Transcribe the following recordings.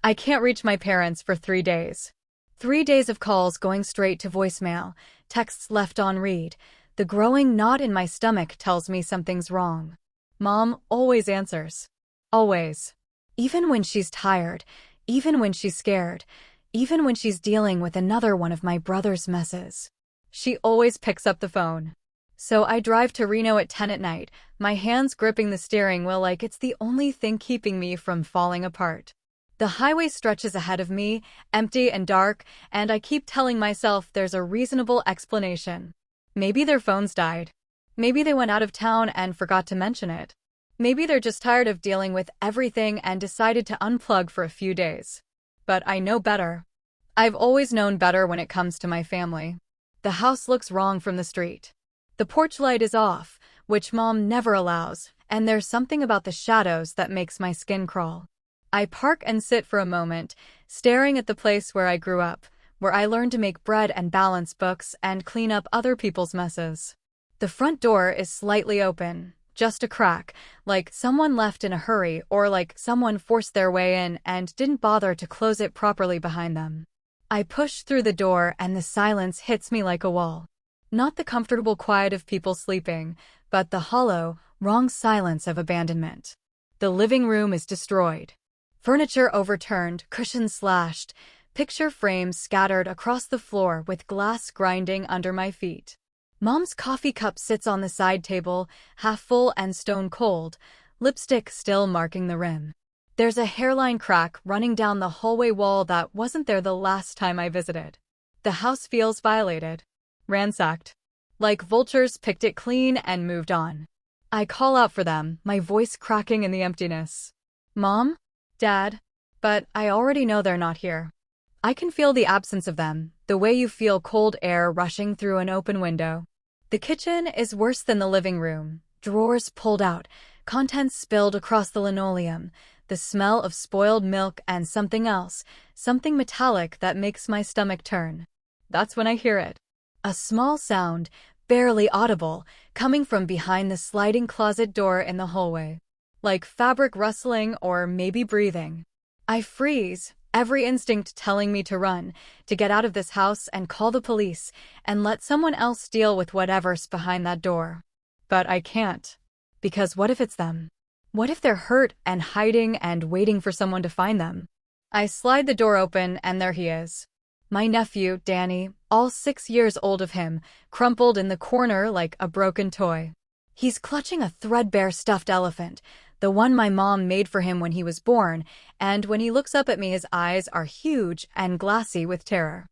I can't reach my parents for 3 days. 3 days of calls going straight to voicemail, texts left on read. The growing knot in my stomach tells me something's wrong. Mom always answers. Always. Even when she's tired, even when she's scared, even when she's dealing with another one of my brother's messes. She always picks up the phone. So I drive to Reno at 10 at night, my hands gripping the steering wheel like it's the only thing keeping me from falling apart. The highway stretches ahead of me, empty and dark, and I keep telling myself there's a reasonable explanation. Maybe their phones died. Maybe they went out of town and forgot to mention it. Maybe they're just tired of dealing with everything and decided to unplug for a few days. But I know better. I've always known better when it comes to my family. The house looks wrong from the street. The porch light is off, which Mom never allows, and there's something about the shadows that makes my skin crawl. I park and sit for a moment, staring at the place where I grew up, where I learned to make bread and balance books and clean up other people's messes. The front door is slightly open, just a crack, like someone left in a hurry or like someone forced their way in and didn't bother to close it properly behind them. I push through the door and the silence hits me like a wall. Not the comfortable quiet of people sleeping, but the hollow, wrong silence of abandonment. The living room is destroyed. Furniture overturned, cushions slashed, picture frames scattered across the floor with glass grinding under my feet. Mom's coffee cup sits on the side table, half full and stone cold, lipstick still marking the rim. There's a hairline crack running down the hallway wall that wasn't there the last time I visited. The house feels violated, ransacked. Like vultures picked it clean and moved on. I call out for them, my voice cracking in the emptiness. Mom? Dad? But I already know they're not here. I can feel the absence of them, the way you feel cold air rushing through an open window. The kitchen is worse than the living room. Drawers pulled out, contents spilled across the linoleum, the smell of spoiled milk and something else, something metallic that makes my stomach turn. That's when I hear it. A small sound, barely audible, coming from behind the sliding closet door in the hallway. Like fabric rustling or maybe breathing. I freeze, every instinct telling me to run, to get out of this house and call the police, and let someone else deal with whatever's behind that door. But I can't. Because what if it's them? What if they're hurt and hiding and waiting for someone to find them? I slide the door open and there he is. My nephew, Danny, all 6 years old of him, crumpled in the corner like a broken toy. He's clutching a threadbare stuffed elephant, the one my mom made for him when he was born, and when he looks up at me his eyes are huge and glassy with terror.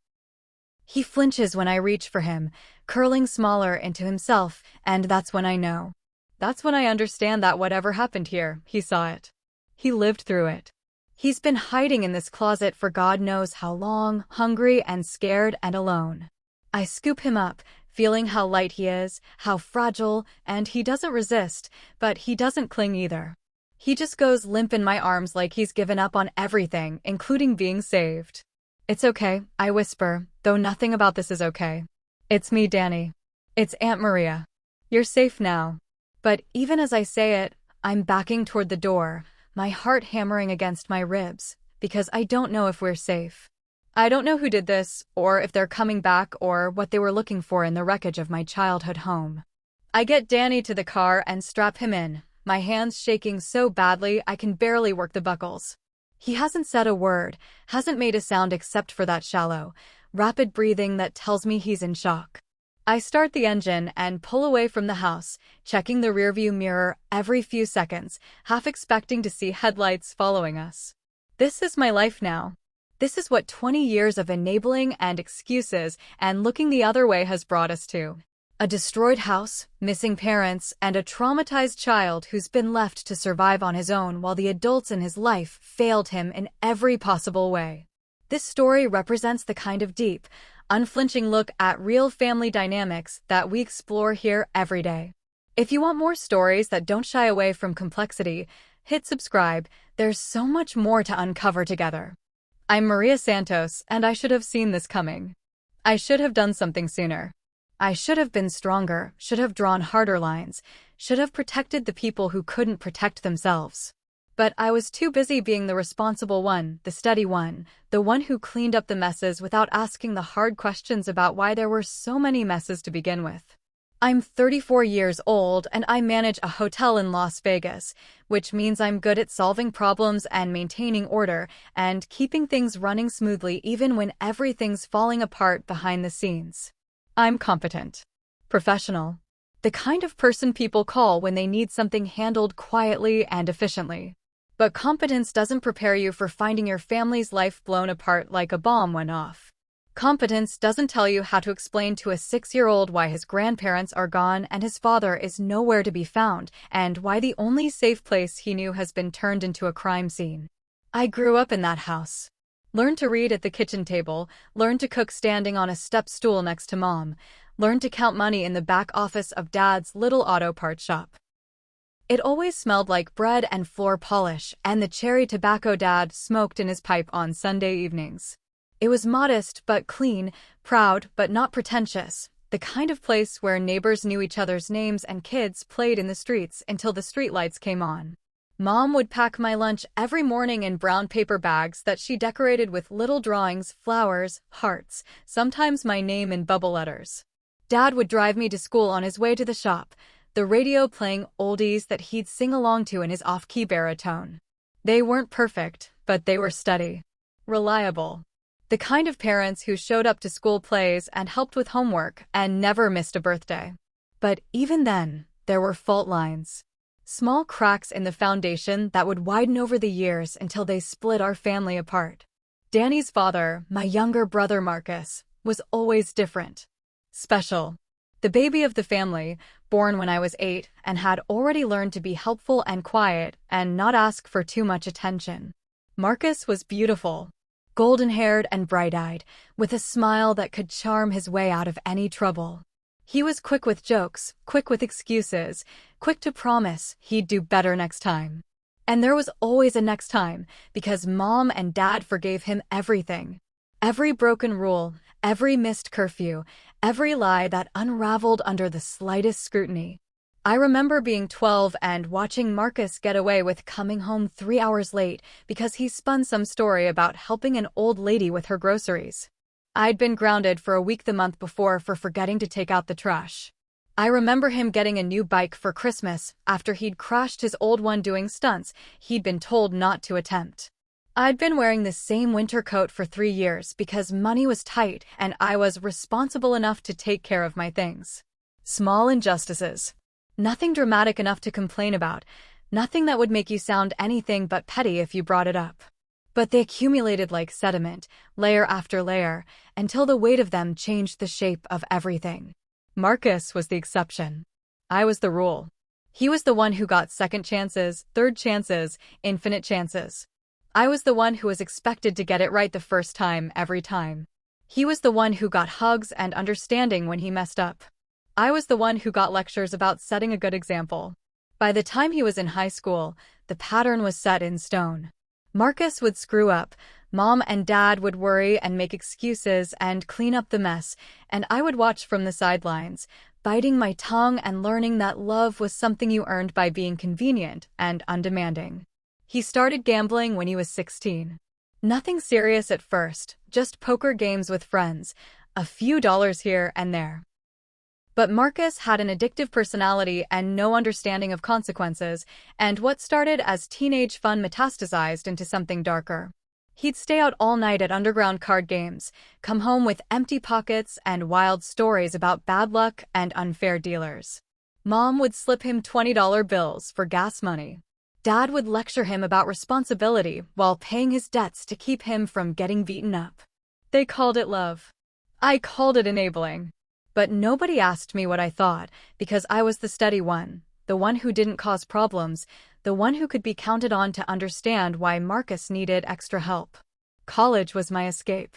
He flinches when I reach for him, curling smaller into himself, and that's when I know. That's when I understand that whatever happened here, he saw it. He lived through it. He's been hiding in this closet for God knows how long, hungry and scared and alone. I scoop him up, feeling how light he is, how fragile, and he doesn't resist, but he doesn't cling either. He just goes limp in my arms like he's given up on everything, including being saved. It's okay, I whisper, though nothing about this is okay. It's me, Danny. It's Aunt Maria. You're safe now. But even as I say it, I'm backing toward the door, my heart hammering against my ribs, because I don't know if we're safe. I don't know who did this, or if they're coming back, or what they were looking for in the wreckage of my childhood home. I get Danny to the car and strap him in, my hands shaking so badly I can barely work the buckles. He hasn't said a word, hasn't made a sound except for that shallow, rapid breathing that tells me he's in shock. I start the engine and pull away from the house, checking the rearview mirror every few seconds, half expecting to see headlights following us. This is my life now. This is what 20 years of enabling and excuses and looking the other way has brought us to. A destroyed house, missing parents, and a traumatized child who's been left to survive on his own while the adults in his life failed him in every possible way. This story represents the kind of deep, unflinching look at real family dynamics that we explore here every day. If you want more stories that don't shy away from complexity, hit subscribe. There's so much more to uncover together. I'm Maria Santos, and I should have seen this coming. I should have done something sooner. I should have been stronger, should have drawn harder lines, should have protected the people who couldn't protect themselves. But I was too busy being the responsible one, the steady one, the one who cleaned up the messes without asking the hard questions about why there were so many messes to begin with. I'm 34 years old and I manage a hotel in Las Vegas, which means I'm good at solving problems and maintaining order and keeping things running smoothly even when everything's falling apart behind the scenes. I'm competent. Professional. The kind of person people call when they need something handled quietly and efficiently. But competence doesn't prepare you for finding your family's life blown apart like a bomb went off. Competence doesn't tell you how to explain to a 6-year-old why his grandparents are gone and his father is nowhere to be found, and why the only safe place he knew has been turned into a crime scene. I grew up in that house. Learned to read at the kitchen table, learned to cook standing on a step stool next to Mom, learned to count money in the back office of Dad's little auto parts shop. It always smelled like bread and floor polish and the cherry tobacco Dad smoked in his pipe on Sunday evenings. It was modest but clean, proud but not pretentious, the kind of place where neighbors knew each other's names and kids played in the streets until the streetlights came on. Mom would pack my lunch every morning in brown paper bags that she decorated with little drawings, flowers, hearts, sometimes my name in bubble letters. Dad would drive me to school on his way to the shop, the radio playing oldies that he'd sing along to in his off-key baritone. They weren't perfect, but they were steady. Reliable. The kind of parents who showed up to school plays and helped with homework and never missed a birthday. But even then, there were fault lines. Small cracks in the foundation that would widen over the years until they split our family apart. Danny's father, my younger brother Marcus, was always different. Special. The baby of the family, born when I was 8 and had already learned to be helpful and quiet and not ask for too much attention. Marcus was beautiful. Golden-haired and bright-eyed, with a smile that could charm his way out of any trouble. He was quick with jokes, quick with excuses, quick to promise he'd do better next time. And there was always a next time, because Mom and Dad forgave him everything. Every broken rule, every missed curfew, every lie that unraveled under the slightest scrutiny. I remember being 12 and watching Marcus get away with coming home 3 hours late because he spun some story about helping an old lady with her groceries. I'd been grounded for a week the month before for forgetting to take out the trash. I remember him getting a new bike for Christmas after he'd crashed his old one doing stunts he'd been told not to attempt. I'd been wearing the same winter coat for 3 years because money was tight and I was responsible enough to take care of my things. Small injustices. Nothing dramatic enough to complain about, nothing that would make you sound anything but petty if you brought it up. But they accumulated like sediment, layer after layer, until the weight of them changed the shape of everything. Marcus was the exception. I was the rule. He was the one who got second chances, third chances, infinite chances. I was the one who was expected to get it right the first time, every time. He was the one who got hugs and understanding when he messed up. I was the one who got lectures about setting a good example. By the time he was in high school, the pattern was set in stone. Marcus would screw up, Mom and Dad would worry and make excuses and clean up the mess, and I would watch from the sidelines, biting my tongue and learning that love was something you earned by being convenient and undemanding. He started gambling when he was 16. Nothing serious at first, just poker games with friends, a few dollars here and there. But Marcus had an addictive personality and no understanding of consequences, and what started as teenage fun metastasized into something darker. He'd stay out all night at underground card games, come home with empty pockets and wild stories about bad luck and unfair dealers. Mom would slip him $20 bills for gas money. Dad would lecture him about responsibility while paying his debts to keep him from getting beaten up. They called it love. I called it enabling. But nobody asked me what I thought, because I was the steady one, the one who didn't cause problems, the one who could be counted on to understand why Marcus needed extra help. College was my escape.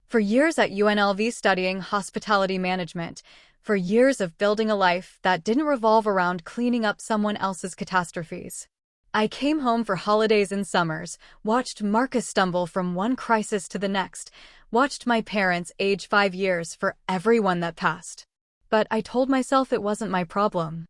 For years at UNLV studying hospitality management, for years of building a life that didn't revolve around cleaning up someone else's catastrophes. I came home for holidays and summers, watched Marcus stumble from one crisis to the next, watched my parents age 5 years for every one that passed. But I told myself it wasn't my problem.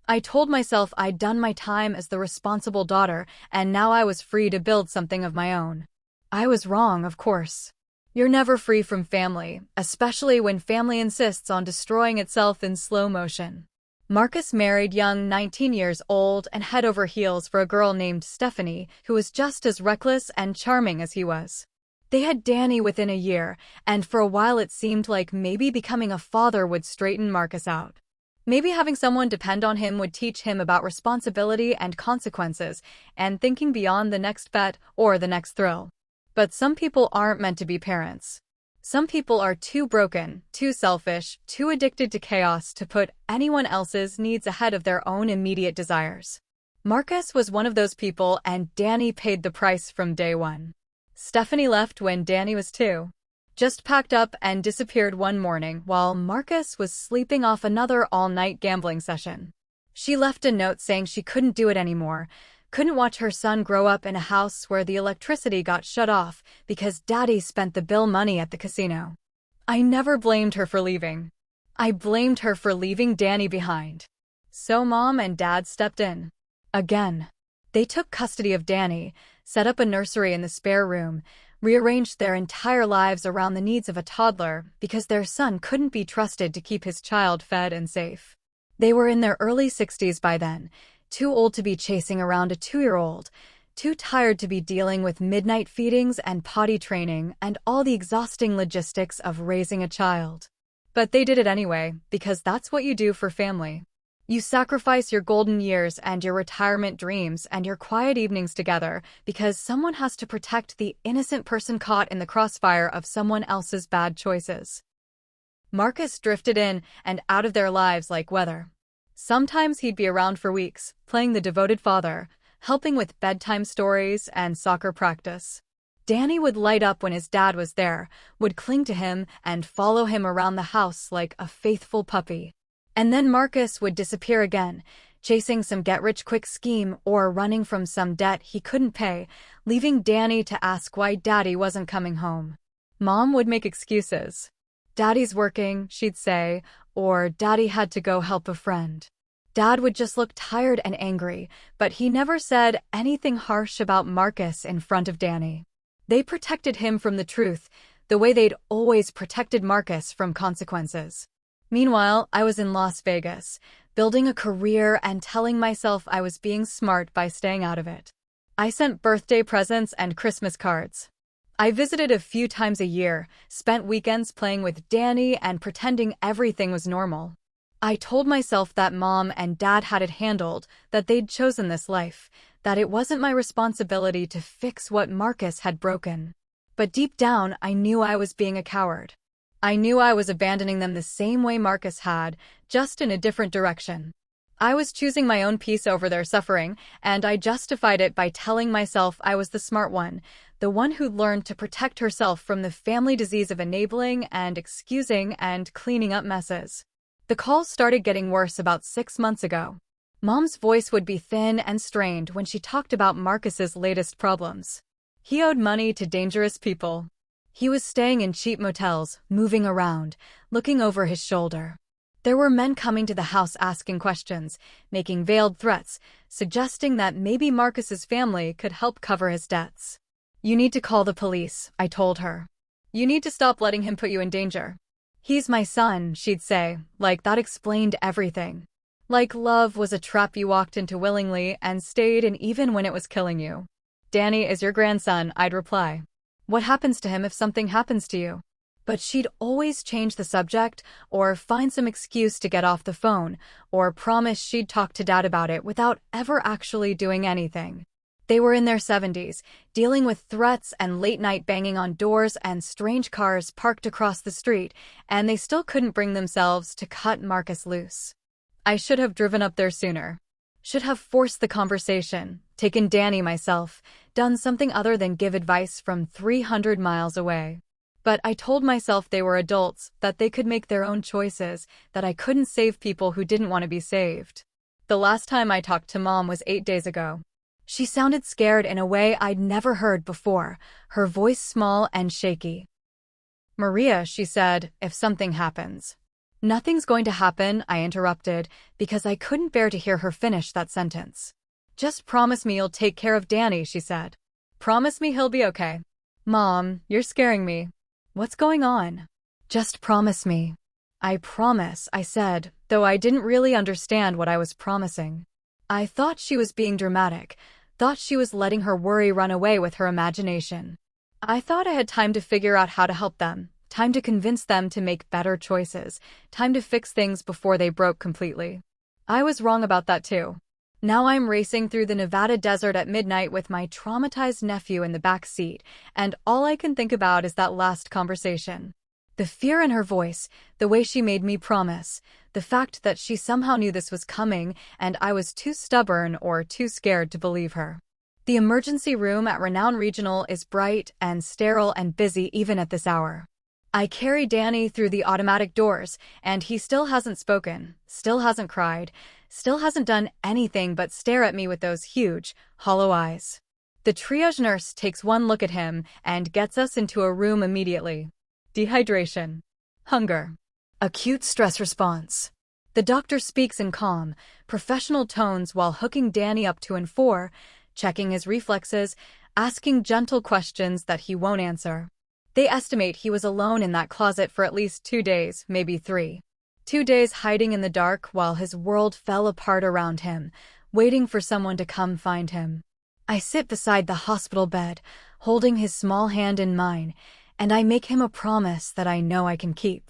I told myself I'd done my time as the responsible daughter, and now I was free to build something of my own. I was wrong, of course. You're never free from family, especially when family insists on destroying itself in slow motion. Marcus married young, 19 years old, and head over heels for a girl named Stephanie, who was just as reckless and charming as he was. They had Danny within a year, and for a while it seemed like maybe becoming a father would straighten Marcus out. Maybe having someone depend on him would teach him about responsibility and consequences, and thinking beyond the next bet or the next thrill. But some people aren't meant to be parents. Some people are too broken, too selfish, too addicted to chaos to put anyone else's needs ahead of their own immediate desires. Marcus was one of those people, and Danny paid the price from day one. Stephanie left when Danny was 2. Just packed up and disappeared one morning while Marcus was sleeping off another all-night gambling session. She left a note saying she couldn't do it anymore, couldn't watch her son grow up in a house where the electricity got shut off because Daddy spent the bill money at the casino. I never blamed her for leaving. I blamed her for leaving Danny behind. So Mom and Dad stepped in. Again. They took custody of Danny, set up a nursery in the spare room, rearranged their entire lives around the needs of a toddler because their son couldn't be trusted to keep his child fed and safe. They were in their early 60s by then, too old to be chasing around a 2-year-old, too tired to be dealing with midnight feedings and potty training and all the exhausting logistics of raising a child. But they did it anyway, because that's what you do for family. You sacrifice your golden years and your retirement dreams and your quiet evenings together because someone has to protect the innocent person caught in the crossfire of someone else's bad choices. Marcus drifted in and out of their lives like weather. Sometimes he'd be around for weeks, playing the devoted father, helping with bedtime stories and soccer practice. Danny would light up when his dad was there, would cling to him and follow him around the house like a faithful puppy. And then Marcus would disappear again, chasing some get-rich-quick scheme or running from some debt he couldn't pay, leaving Danny to ask why Daddy wasn't coming home. Mom would make excuses. Daddy's working, she'd say, or Daddy had to go help a friend. Dad would just look tired and angry, but he never said anything harsh about Marcus in front of Danny. They protected him from the truth, the way they'd always protected Marcus from consequences. Meanwhile, I was in Las Vegas, building a career and telling myself I was being smart by staying out of it. I sent birthday presents and Christmas cards. I visited a few times a year, spent weekends playing with Danny and pretending everything was normal. I told myself that Mom and Dad had it handled, that they'd chosen this life, that it wasn't my responsibility to fix what Marcus had broken. But deep down, I knew I was being a coward. I knew I was abandoning them the same way Marcus had, just in a different direction. I was choosing my own peace over their suffering, and I justified it by telling myself I was the smart one, the one who'd learned to protect herself from the family disease of enabling and excusing and cleaning up messes. The calls started getting worse about 6 months ago. Mom's voice would be thin and strained when she talked about Marcus's latest problems. He owed money to dangerous people. He was staying in cheap motels, moving around, looking over his shoulder. There were men coming to the house asking questions, making veiled threats, suggesting that maybe Marcus's family could help cover his debts. "You need to call the police," I told her. "You need to stop letting him put you in danger." "He's my son," she'd say, like that explained everything. Like love was a trap you walked into willingly and stayed in even when it was killing you. "Danny is your grandson," I'd reply. "What happens to him if something happens to you?" But she'd always change the subject, or find some excuse to get off the phone, or promise she'd talk to Dad about it without ever actually doing anything. They were in their 70s, dealing with threats and late-night banging on doors and strange cars parked across the street, and they still couldn't bring themselves to cut Marcus loose. I should have driven up there sooner. Should have forced the conversation, taken Danny myself, done something other than give advice from 300 miles away. But I told myself they were adults, that they could make their own choices, that I couldn't save people who didn't want to be saved. The last time I talked to Mom was 8 days ago. She sounded scared in a way I'd never heard before, her voice small and shaky. "Maria," she said, "if something happens, Nothing's going to happen, I interrupted, because I couldn't bear to hear her finish that sentence. Just promise me you'll take care of Danny, she said. Promise me he'll be okay. Mom, you're scaring me. What's going on? Just promise me. I promise, I said, though I didn't really understand what I was promising. I thought she was being dramatic, thought she was letting her worry run away with her imagination. I thought I had time to figure out how to help them, time to convince them to make better choices, time to fix things before they broke completely. I was wrong about that too. Now I'm racing through the Nevada desert at midnight with my traumatized nephew in the back seat, and all I can think about is that last conversation. The fear in her voice, the way she made me promise, the fact that she somehow knew this was coming and I was too stubborn or too scared to believe her. The emergency room at Renown Regional is bright and sterile and busy even at this hour. I carry Danny through the automatic doors, and he still hasn't spoken, still hasn't cried, still hasn't done anything but stare at me with those huge, hollow eyes. The triage nurse takes one look at him and gets us into a room immediately. Dehydration. Hunger. Acute stress response. The doctor speaks in calm, professional tones while hooking Danny up 2 and 4, checking his reflexes, asking gentle questions that he won't answer. They estimate he was alone in that closet for at least 2 days, maybe 3. 2 days hiding in the dark while his world fell apart around him, waiting for someone to come find him. I sit beside the hospital bed, holding his small hand in mine, and I make him a promise that I know I can keep.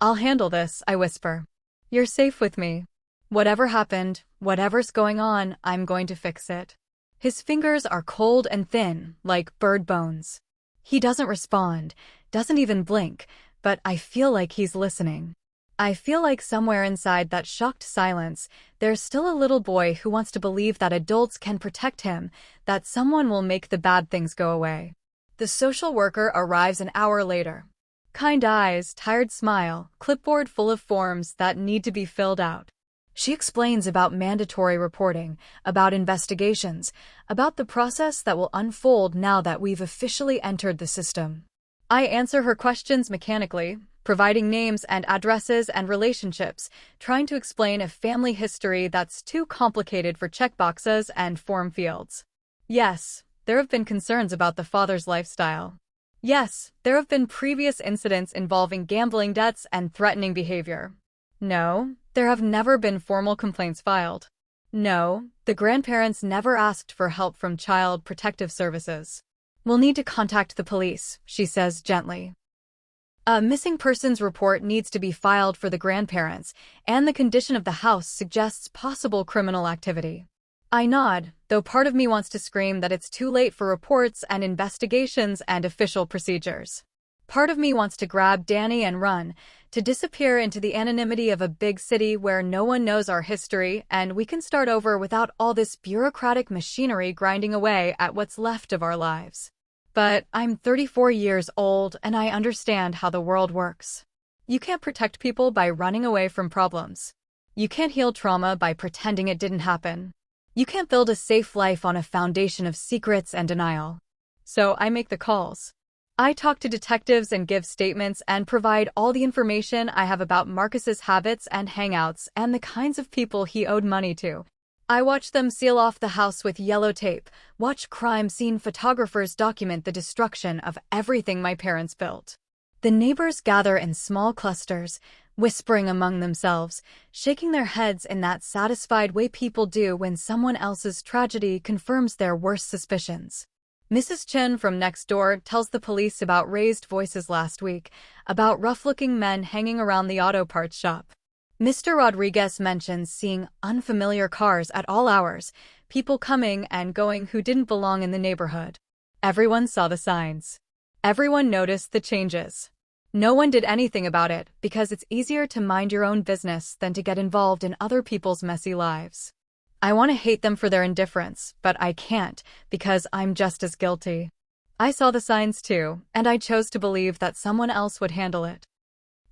I'll handle this, I whisper. You're safe with me. Whatever happened, whatever's going on, I'm going to fix it. His fingers are cold and thin, like bird bones. He doesn't respond, doesn't even blink, but I feel like he's listening. I feel like somewhere inside that shocked silence, there's still a little boy who wants to believe that adults can protect him, that someone will make the bad things go away. The social worker arrives an hour later. Kind eyes, tired smile, clipboard full of forms that need to be filled out. She explains about mandatory reporting, about investigations, about the process that will unfold now that we've officially entered the system. I answer her questions mechanically, providing names and addresses and relationships, trying to explain a family history that's too complicated for checkboxes and form fields. Yes, there have been concerns about the father's lifestyle. Yes, there have been previous incidents involving gambling debts and threatening behavior. No, there have never been formal complaints filed. No, the grandparents never asked for help from Child Protective Services. We'll need to contact the police, she says gently. A missing persons report needs to be filed for the grandparents, and the condition of the house suggests possible criminal activity. I nod, though part of me wants to scream that it's too late for reports and investigations and official procedures. Part of me wants to grab Danny and run, to disappear into the anonymity of a big city where no one knows our history and we can start over without all this bureaucratic machinery grinding away at what's left of our lives. But I'm 34 years old and I understand how the world works. You can't protect people by running away from problems. You can't heal trauma by pretending it didn't happen. You can't build a safe life on a foundation of secrets and denial. So I make the calls. I talk to detectives and give statements and provide all the information I have about Marcus's habits and hangouts and the kinds of people he owed money to. I watch them seal off the house with yellow tape, watch crime scene photographers document the destruction of everything my parents built. The neighbors gather in small clusters, whispering among themselves, shaking their heads in that satisfied way people do when someone else's tragedy confirms their worst suspicions. Mrs. Chen from next door tells the police about raised voices last week, about rough-looking men hanging around the auto parts shop. Mr. Rodriguez mentions seeing unfamiliar cars at all hours, people coming and going who didn't belong in the neighborhood. Everyone saw the signs. Everyone noticed the changes. No one did anything about it because it's easier to mind your own business than to get involved in other people's messy lives. I want to hate them for their indifference, but I can't because I'm just as guilty. I saw the signs too, and I chose to believe that someone else would handle it.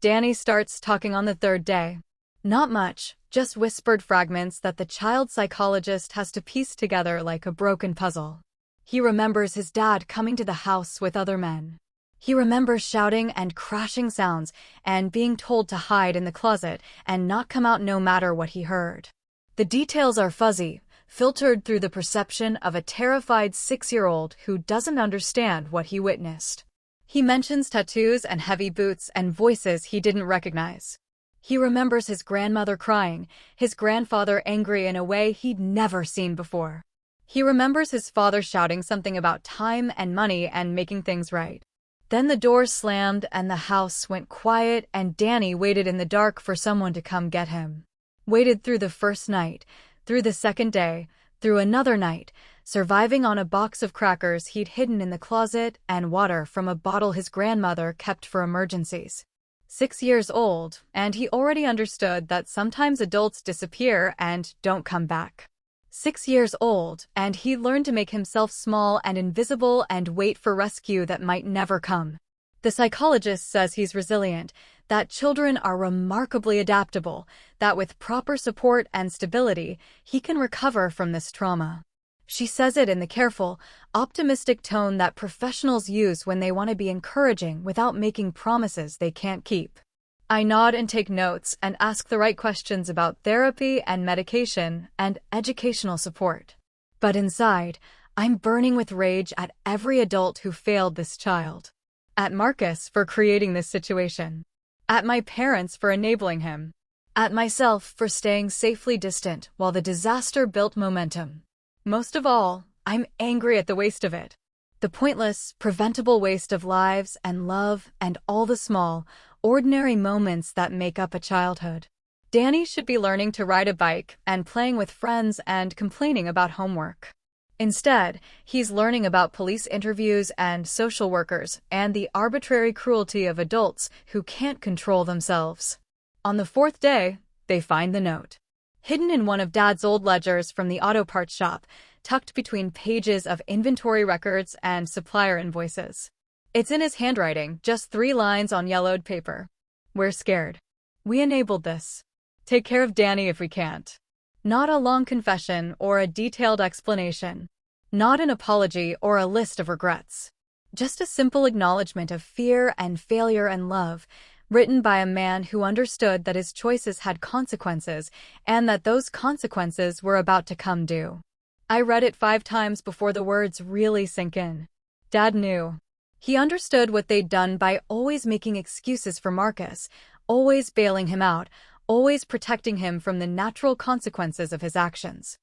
Danny starts talking on the 3rd day. Not much, just whispered fragments that the child psychologist has to piece together like a broken puzzle. He remembers his dad coming to the house with other men. He remembers shouting and crashing sounds and being told to hide in the closet and not come out no matter what he heard. The details are fuzzy, filtered through the perception of a terrified 6-year-old who doesn't understand what he witnessed. He mentions tattoos and heavy boots and voices he didn't recognize. He remembers his grandmother crying, his grandfather angry in a way he'd never seen before. He remembers his father shouting something about time and money and making things right. Then the doors slammed and the house went quiet and Danny waited in the dark for someone to come get him. Waited through the first night, through the second day, through another night, surviving on a box of crackers he'd hidden in the closet and water from a bottle his grandmother kept for emergencies. 6 years old, and he already understood that sometimes adults disappear and don't come back. 6 years old, and he learned to make himself small and invisible and wait for rescue that might never come. The psychologist says he's resilient, that children are remarkably adaptable, that with proper support and stability, he can recover from this trauma. She says it in the careful, optimistic tone that professionals use when they want to be encouraging without making promises they can't keep. I nod and take notes and ask the right questions about therapy and medication and educational support. But inside, I'm burning with rage at every adult who failed this child. At Marcus for creating this situation. At my parents for enabling him. At myself for staying safely distant while the disaster built momentum. Most of all, I'm angry at the waste of it. The pointless, preventable waste of lives and love and all the small, ordinary moments that make up a childhood. Danny should be learning to ride a bike and playing with friends and complaining about homework. Instead, he's learning about police interviews and social workers and the arbitrary cruelty of adults who can't control themselves. On the 4th day, they find the note. Hidden in one of Dad's old ledgers from the auto parts shop, tucked between pages of inventory records and supplier invoices. It's in his handwriting, just 3 lines on yellowed paper. We're scared. We enabled this. Take care of Danny if we can't. Not a long confession or a detailed explanation. Not an apology or a list of regrets. Just a simple acknowledgement of fear and failure and love, written by a man who understood that his choices had consequences and that those consequences were about to come due. I read it 5 times before the words really sink in. Dad knew. He understood what they'd done by always making excuses for Marcus, always bailing him out, always protecting him from the natural consequences of his actions.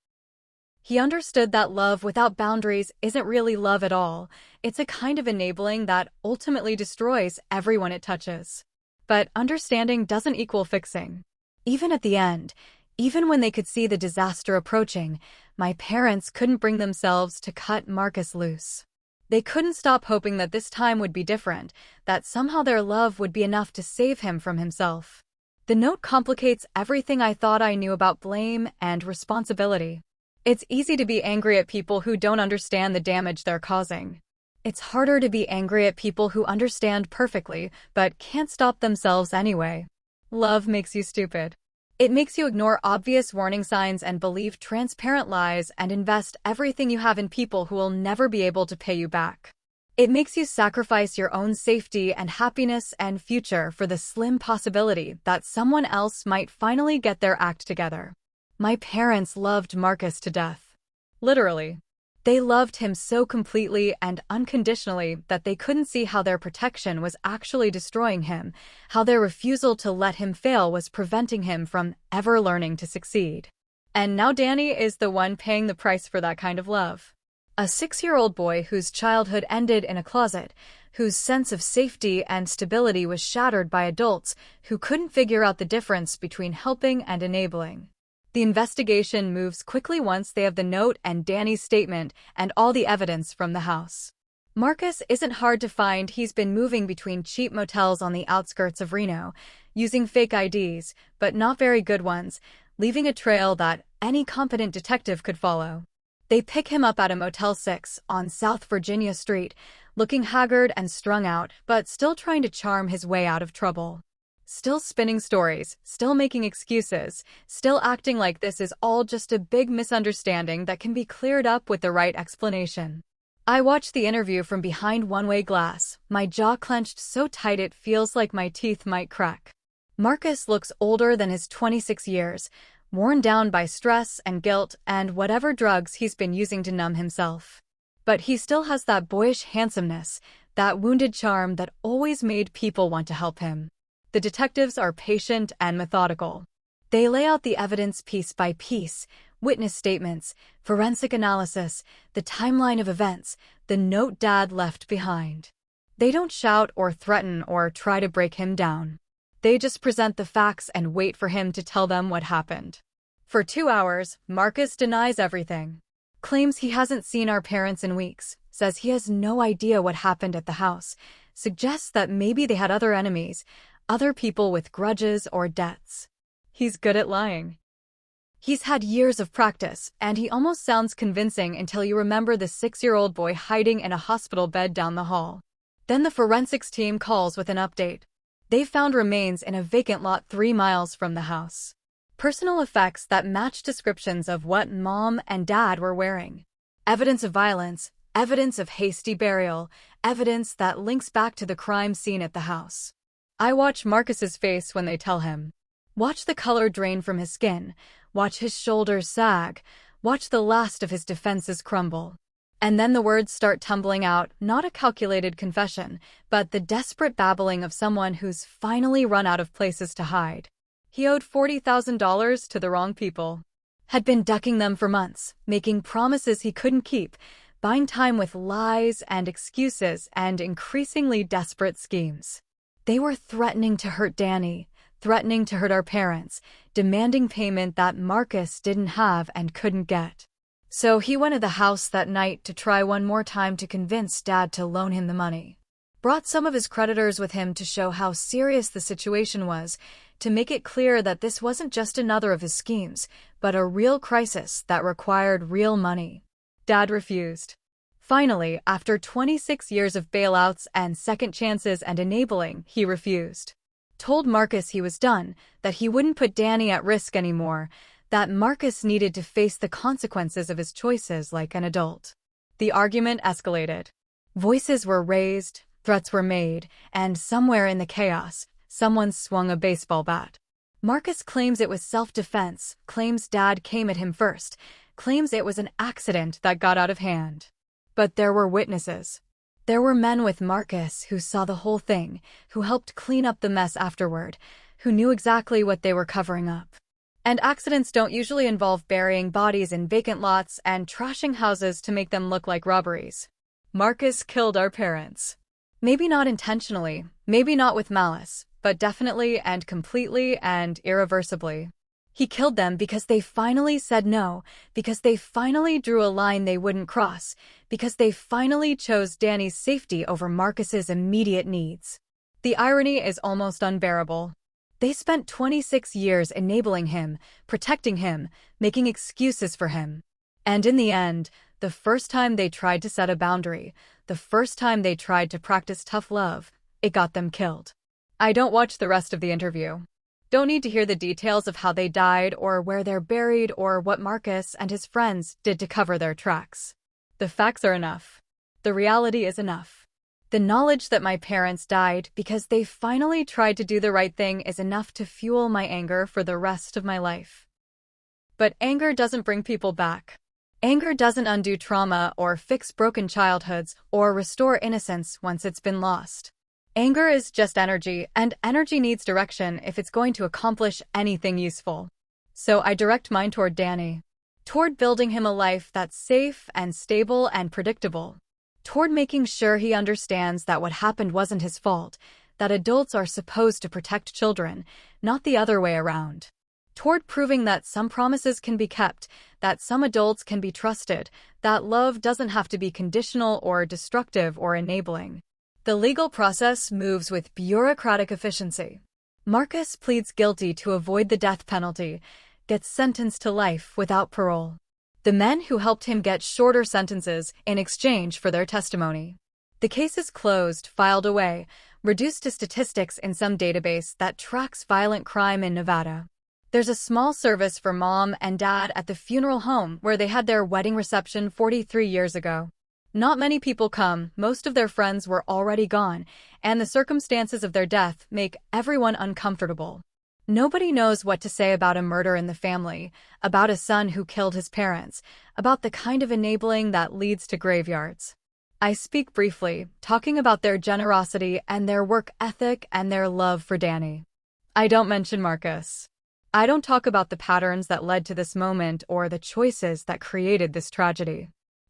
He understood that love without boundaries isn't really love at all. It's a kind of enabling that ultimately destroys everyone it touches. But understanding doesn't equal fixing. Even at the end, even when they could see the disaster approaching, my parents couldn't bring themselves to cut Marcus loose. They couldn't stop hoping that this time would be different, that somehow their love would be enough to save him from himself. The note complicates everything I thought I knew about blame and responsibility. It's easy to be angry at people who don't understand the damage they're causing. It's harder to be angry at people who understand perfectly, but can't stop themselves anyway. Love makes you stupid. It makes you ignore obvious warning signs and believe transparent lies and invest everything you have in people who will never be able to pay you back. It makes you sacrifice your own safety and happiness and future for the slim possibility that someone else might finally get their act together. My parents loved Marcus to death. Literally. They loved him so completely and unconditionally that they couldn't see how their protection was actually destroying him, how their refusal to let him fail was preventing him from ever learning to succeed. And now Danny is the one paying the price for that kind of love. A 6-year-old boy whose childhood ended in a closet, whose sense of safety and stability was shattered by adults who couldn't figure out the difference between helping and enabling. The investigation moves quickly once they have the note and Danny's statement and all the evidence from the house. Marcus isn't hard to find. He's been moving between cheap motels on the outskirts of Reno, using fake IDs, but not very good ones, leaving a trail that any competent detective could follow. They pick him up at a Motel 6 on South Virginia Street, looking haggard and strung out, but still trying to charm his way out of trouble. Still spinning stories, still making excuses, still acting like this is all just a big misunderstanding that can be cleared up with the right explanation. I watched the interview from behind one-way glass, my jaw clenched so tight it feels like my teeth might crack. Marcus looks older than his 26 years, worn down by stress and guilt and whatever drugs he's been using to numb himself. But he still has that boyish handsomeness, that wounded charm that always made people want to help him. The detectives are patient and methodical. They lay out the evidence piece by piece, witness statements, forensic analysis, the timeline of events, the note Dad left behind. They don't shout or threaten or try to break him down. They just present the facts and wait for him to tell them what happened. For 2 hours, Marcus denies everything. Claims he hasn't seen our parents in weeks, says he has no idea what happened at the house, suggests that maybe they had other enemies, other people with grudges or debts. He's good at lying. He's had years of practice, and he almost sounds convincing until you remember the 6-year-old boy hiding in a hospital bed down the hall. Then the forensics team calls with an update. They found remains in a vacant lot 3 miles from the house. Personal effects that match descriptions of what Mom and Dad were wearing. Evidence of violence, evidence of hasty burial, evidence that links back to the crime scene at the house. I watch Marcus's face when they tell him. Watch the color drain from his skin, watch his shoulders sag, watch the last of his defenses crumble. And then the words start tumbling out, not a calculated confession, but the desperate babbling of someone who's finally run out of places to hide. He owed $40,000 to the wrong people. Had been ducking them for months, making promises he couldn't keep, buying time with lies and excuses and increasingly desperate schemes. They were threatening to hurt Danny, threatening to hurt our parents, demanding payment that Marcus didn't have and couldn't get. So he went to the house that night to try one more time to convince Dad to loan him the money. Brought some of his creditors with him to show how serious the situation was, to make it clear that this wasn't just another of his schemes, but a real crisis that required real money. Dad refused. Finally, after 26 years of bailouts and second chances and enabling, he refused. Told Marcus he was done, that he wouldn't put Danny at risk anymore, that Marcus needed to face the consequences of his choices like an adult. The argument escalated. Voices were raised, threats were made, and somewhere in the chaos, someone swung a baseball bat. Marcus claims it was self-defense, claims Dad came at him first, claims it was an accident that got out of hand. But there were witnesses. There were men with Marcus who saw the whole thing, who helped clean up the mess afterward, who knew exactly what they were covering up. And accidents don't usually involve burying bodies in vacant lots and trashing houses to make them look like robberies. Marcus killed our parents. Maybe not intentionally, maybe not with malice, but definitely and completely and irreversibly. He killed them because they finally said no, because they finally drew a line they wouldn't cross, because they finally chose Danny's safety over Marcus's immediate needs. The irony is almost unbearable. They spent 26 years enabling him, protecting him, making excuses for him. And in the end, the first time they tried to set a boundary, the first time they tried to practice tough love, it got them killed. I don't watch the rest of the interview. Don't need to hear the details of how they died or where they're buried or what Marcus and his friends did to cover their tracks. The facts are enough. The reality is enough. The knowledge that my parents died because they finally tried to do the right thing is enough to fuel my anger for the rest of my life. But anger doesn't bring people back. Anger doesn't undo trauma or fix broken childhoods or restore innocence once it's been lost. Anger is just energy, and energy needs direction if it's going to accomplish anything useful. So I direct mine toward Danny. Toward building him a life that's safe and stable and predictable. Toward making sure he understands that what happened wasn't his fault, that adults are supposed to protect children, not the other way around. Toward proving that some promises can be kept, that some adults can be trusted, that love doesn't have to be conditional or destructive or enabling. The legal process moves with bureaucratic efficiency. Marcus pleads guilty to avoid the death penalty, gets sentenced to life without parole. The men who helped him get shorter sentences in exchange for their testimony. The case is closed, filed away, reduced to statistics in some database that tracks violent crime in Nevada. There's a small service for Mom and Dad at the funeral home where they had their wedding reception 43 years ago. Not many people come, most of their friends were already gone, and the circumstances of their death make everyone uncomfortable. Nobody knows what to say about a murder in the family, about a son who killed his parents, about the kind of enabling that leads to graveyards. I speak briefly, talking about their generosity and their work ethic and their love for Danny. I don't mention Marcus. I don't talk about the patterns that led to this moment or the choices that created this tragedy.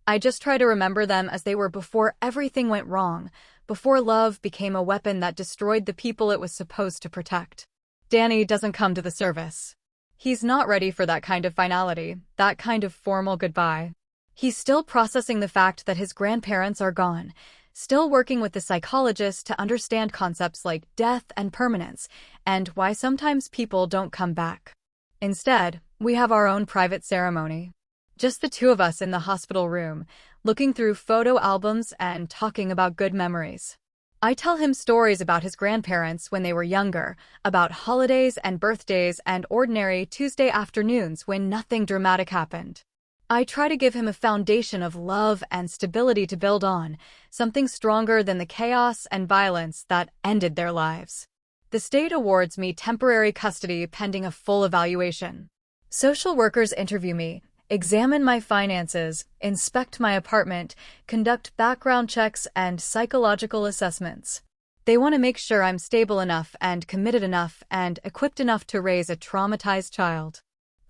I just try to remember them as they were before everything went wrong, before love became a weapon that destroyed the people it was supposed to protect. Danny doesn't come to the service. He's not ready for that kind of finality, that kind of formal goodbye. He's still processing the fact that his grandparents are gone, still working with the psychologist to understand concepts like death and permanence, and why sometimes people don't come back. Instead, we have our own private ceremony. Just the two of us in the hospital room, looking through photo albums and talking about good memories. I tell him stories about his grandparents when they were younger, about holidays and birthdays and ordinary Tuesday afternoons when nothing dramatic happened. I try to give him a foundation of love and stability to build on, something stronger than the chaos and violence that ended their lives. The state awards me temporary custody pending a full evaluation. Social workers interview me, examine my finances, inspect my apartment, conduct background checks and psychological assessments. They want to make sure I'm stable enough and committed enough and equipped enough to raise a traumatized child.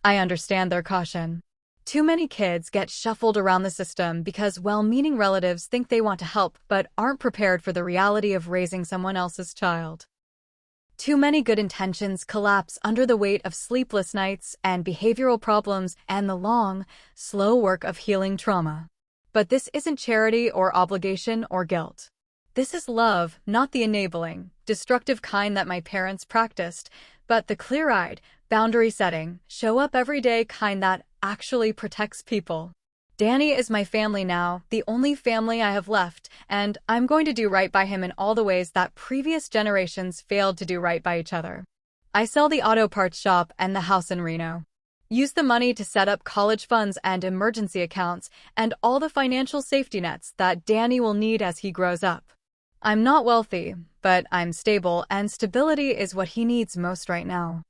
I understand their caution. Too many kids get shuffled around the system because well-meaning relatives think they want to help but aren't prepared for the reality of raising someone else's child. Too many good intentions collapse under the weight of sleepless nights and behavioral problems and the long, slow work of healing trauma. But this isn't charity or obligation or guilt. This is love, not the enabling, destructive kind that my parents practiced, but the clear-eyed, boundary-setting, show-up everyday kind that actually protects people. Danny is my family now, the only family I have left, and I'm going to do right by him in all the ways that previous generations failed to do right by each other. I sell the auto parts shop and the house in Reno. Use the money to set up college funds and emergency accounts and all the financial safety nets that Danny will need as he grows up. I'm not wealthy, but I'm stable, and stability is what he needs most right now.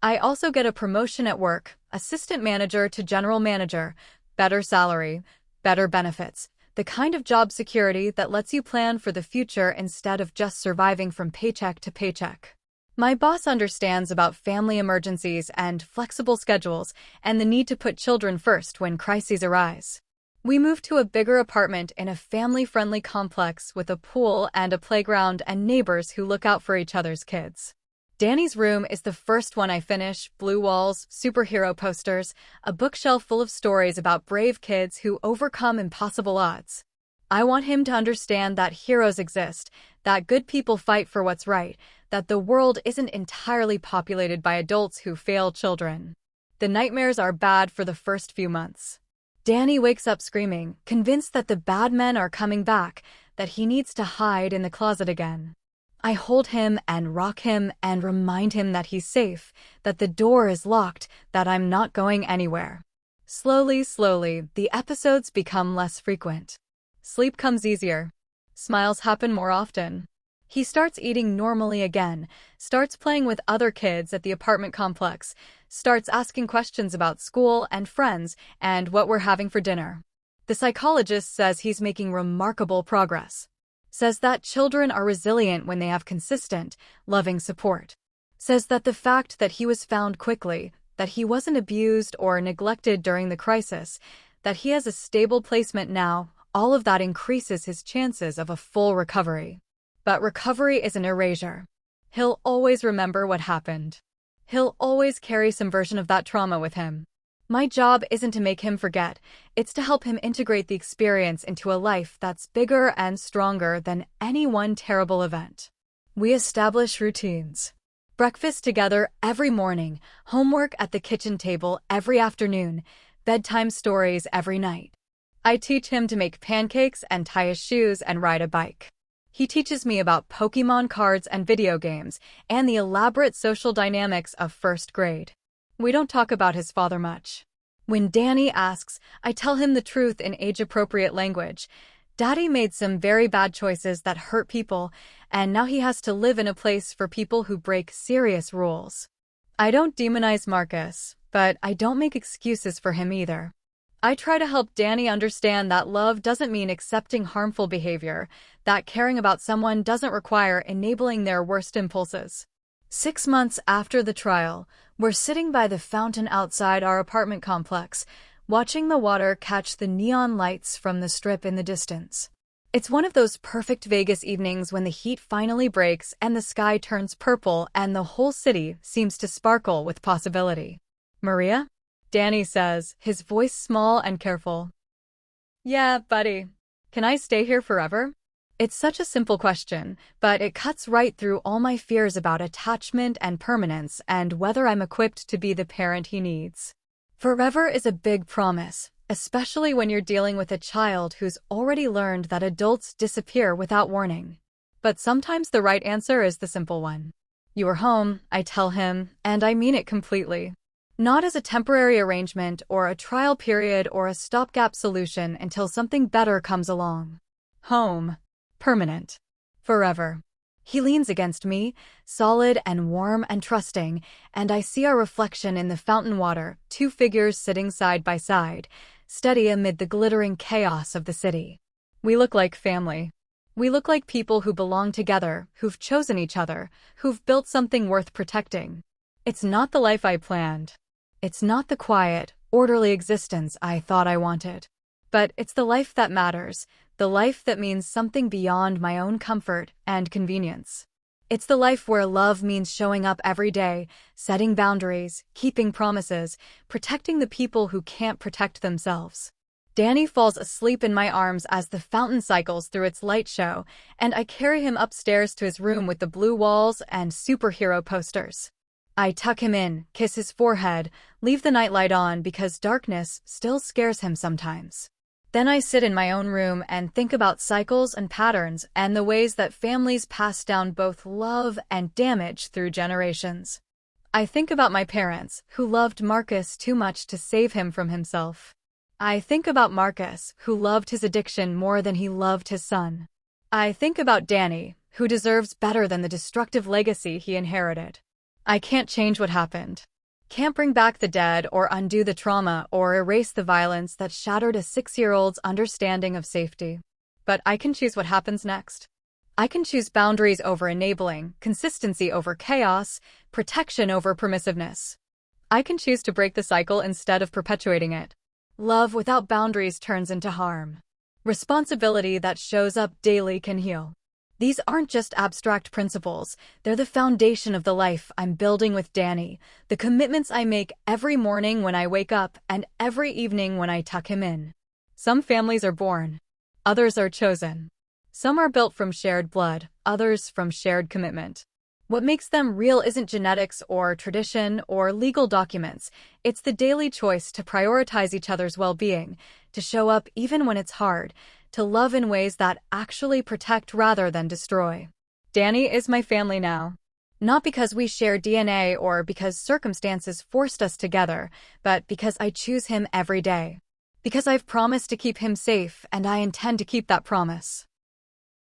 I also get a promotion at work, assistant manager to general manager, better salary, better benefits, the kind of job security that lets you plan for the future instead of just surviving from paycheck to paycheck. My boss understands about family emergencies and flexible schedules and the need to put children first when crises arise. We moved to a bigger apartment in a family-friendly complex with a pool and a playground and neighbors who look out for each other's kids. Danny's room is the first one I finish, blue walls, superhero posters, a bookshelf full of stories about brave kids who overcome impossible odds. I want him to understand that heroes exist, that good people fight for what's right, that the world isn't entirely populated by adults who fail children. The nightmares are bad for the first few months. Danny wakes up screaming, convinced that the bad men are coming back, that he needs to hide in the closet again. I hold him and rock him and remind him that he's safe, that the door is locked, that I'm not going anywhere. Slowly, the episodes become less frequent. Sleep comes easier. Smiles happen more often. He starts eating normally again, starts playing with other kids at the apartment complex, starts asking questions about school and friends and what we're having for dinner. The psychologist says he's making remarkable progress. Says that children are resilient when they have consistent, loving support. Says that the fact that he was found quickly, that he wasn't abused or neglected during the crisis, that he has a stable placement now, all of that increases his chances of a full recovery. But recovery is an erasure. He'll always remember what happened. He'll always carry some version of that trauma with him. My job isn't to make him forget, it's to help him integrate the experience into a life that's bigger and stronger than any one terrible event. We establish routines. Breakfast together every morning, homework at the kitchen table every afternoon, bedtime stories every night. I teach him to make pancakes and tie his shoes and ride a bike. He teaches me about Pokemon cards and video games and the elaborate social dynamics of first grade. We don't talk about his father much. When Danny asks, I tell him the truth in age-appropriate language. Daddy made some very bad choices that hurt people, and now he has to live in a place for people who break serious rules. I don't demonize Marcus, but I don't make excuses for him either. I try to help Danny understand that love doesn't mean accepting harmful behavior, that caring about someone doesn't require enabling their worst impulses. 6 months after the trial, we're sitting by the fountain outside our apartment complex, watching the water catch the neon lights from the strip in the distance. It's one of those perfect Vegas evenings when the heat finally breaks and the sky turns purple and the whole city seems to sparkle with possibility. "Maria?" Danny says, his voice small and careful. "Yeah, buddy. Can I stay here forever?" It's such a simple question, but it cuts right through all my fears about attachment and permanence and whether I'm equipped to be the parent he needs. Forever is a big promise, especially when you're dealing with a child who's already learned that adults disappear without warning. But sometimes the right answer is the simple one. "You are home," I tell him, and I mean it completely. Not as a temporary arrangement or a trial period or a stopgap solution until something better comes along. Home. Permanent. Forever. He leans against me, solid and warm and trusting, and I see our reflection in the fountain water, 2 figures sitting side by side, steady amid the glittering chaos of the city. We look like family. We look like people who belong together, who've chosen each other, who've built something worth protecting. It's not the life I planned. It's not the quiet, orderly existence I thought I wanted. But it's the life that matters, the life that means something beyond my own comfort and convenience. It's the life where love means showing up every day, setting boundaries, keeping promises, protecting the people who can't protect themselves. Danny falls asleep in my arms as the fountain cycles through its light show, and I carry him upstairs to his room with the blue walls and superhero posters. I tuck him in, kiss his forehead, leave the nightlight on because darkness still scares him sometimes. Then I sit in my own room and think about cycles and patterns and the ways that families pass down both love and damage through generations. I think about my parents, who loved Marcus too much to save him from himself. I think about Marcus, who loved his addiction more than he loved his son. I think about Danny, who deserves better than the destructive legacy he inherited. I can't change what happened. Can't bring back the dead or undo the trauma or erase the violence that shattered a 6-year-old's understanding of safety. But I can choose what happens next. I can choose boundaries over enabling, consistency over chaos, protection over permissiveness. I can choose to break the cycle instead of perpetuating it. Love without boundaries turns into harm. Responsibility that shows up daily can heal. These aren't just abstract principles, they're the foundation of the life I'm building with Danny, the commitments I make every morning when I wake up and every evening when I tuck him in. Some families are born. Others are chosen. Some are built from shared blood, others from shared commitment. What makes them real isn't genetics or tradition or legal documents, it's the daily choice to prioritize each other's well-being, to show up even when it's hard, to love in ways that actually protect rather than destroy. Danny is my family now. Not because we share DNA or because circumstances forced us together, but because I choose him every day. Because I've promised to keep him safe and I intend to keep that promise.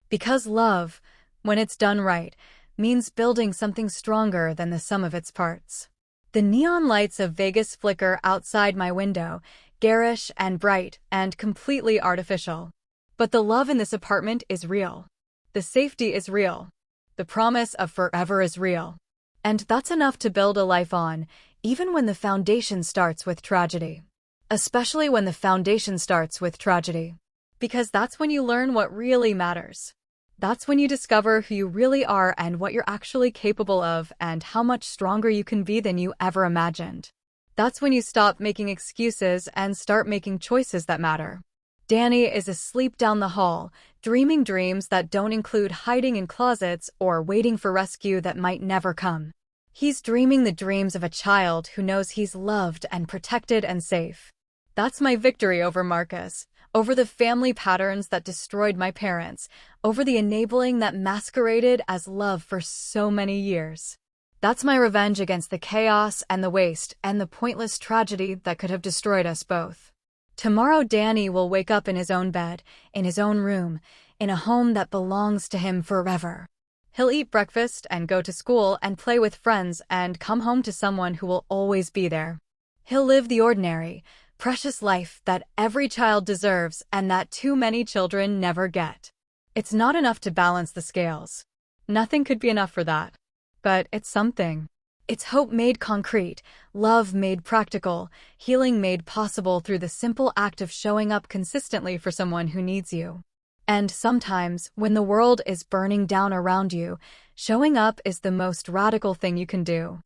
Because love, when it's done right, means building something stronger than the sum of its parts. The neon lights of Vegas flicker outside my window, garish and bright and completely artificial. But the love in this apartment is real. The safety is real. The promise of forever is real. And that's enough to build a life on, even when the foundation starts with tragedy. Especially when the foundation starts with tragedy. Because that's when you learn what really matters. That's when you discover who you really are and what you're actually capable of and how much stronger you can be than you ever imagined. That's when you stop making excuses and start making choices that matter. Danny is asleep down the hall, dreaming dreams that don't include hiding in closets or waiting for rescue that might never come. He's dreaming the dreams of a child who knows he's loved and protected and safe. That's my victory over Marcus, over the family patterns that destroyed my parents, over the enabling that masqueraded as love for so many years. That's my revenge against the chaos and the waste and the pointless tragedy that could have destroyed us both. Tomorrow Danny will wake up in his own bed, in his own room, in a home that belongs to him forever. He'll eat breakfast and go to school and play with friends and come home to someone who will always be there. He'll live the ordinary, precious life that every child deserves and that too many children never get. It's not enough to balance the scales. Nothing could be enough for that. But it's something. It's hope made concrete, love made practical, healing made possible through the simple act of showing up consistently for someone who needs you. And sometimes, when the world is burning down around you, showing up is the most radical thing you can do.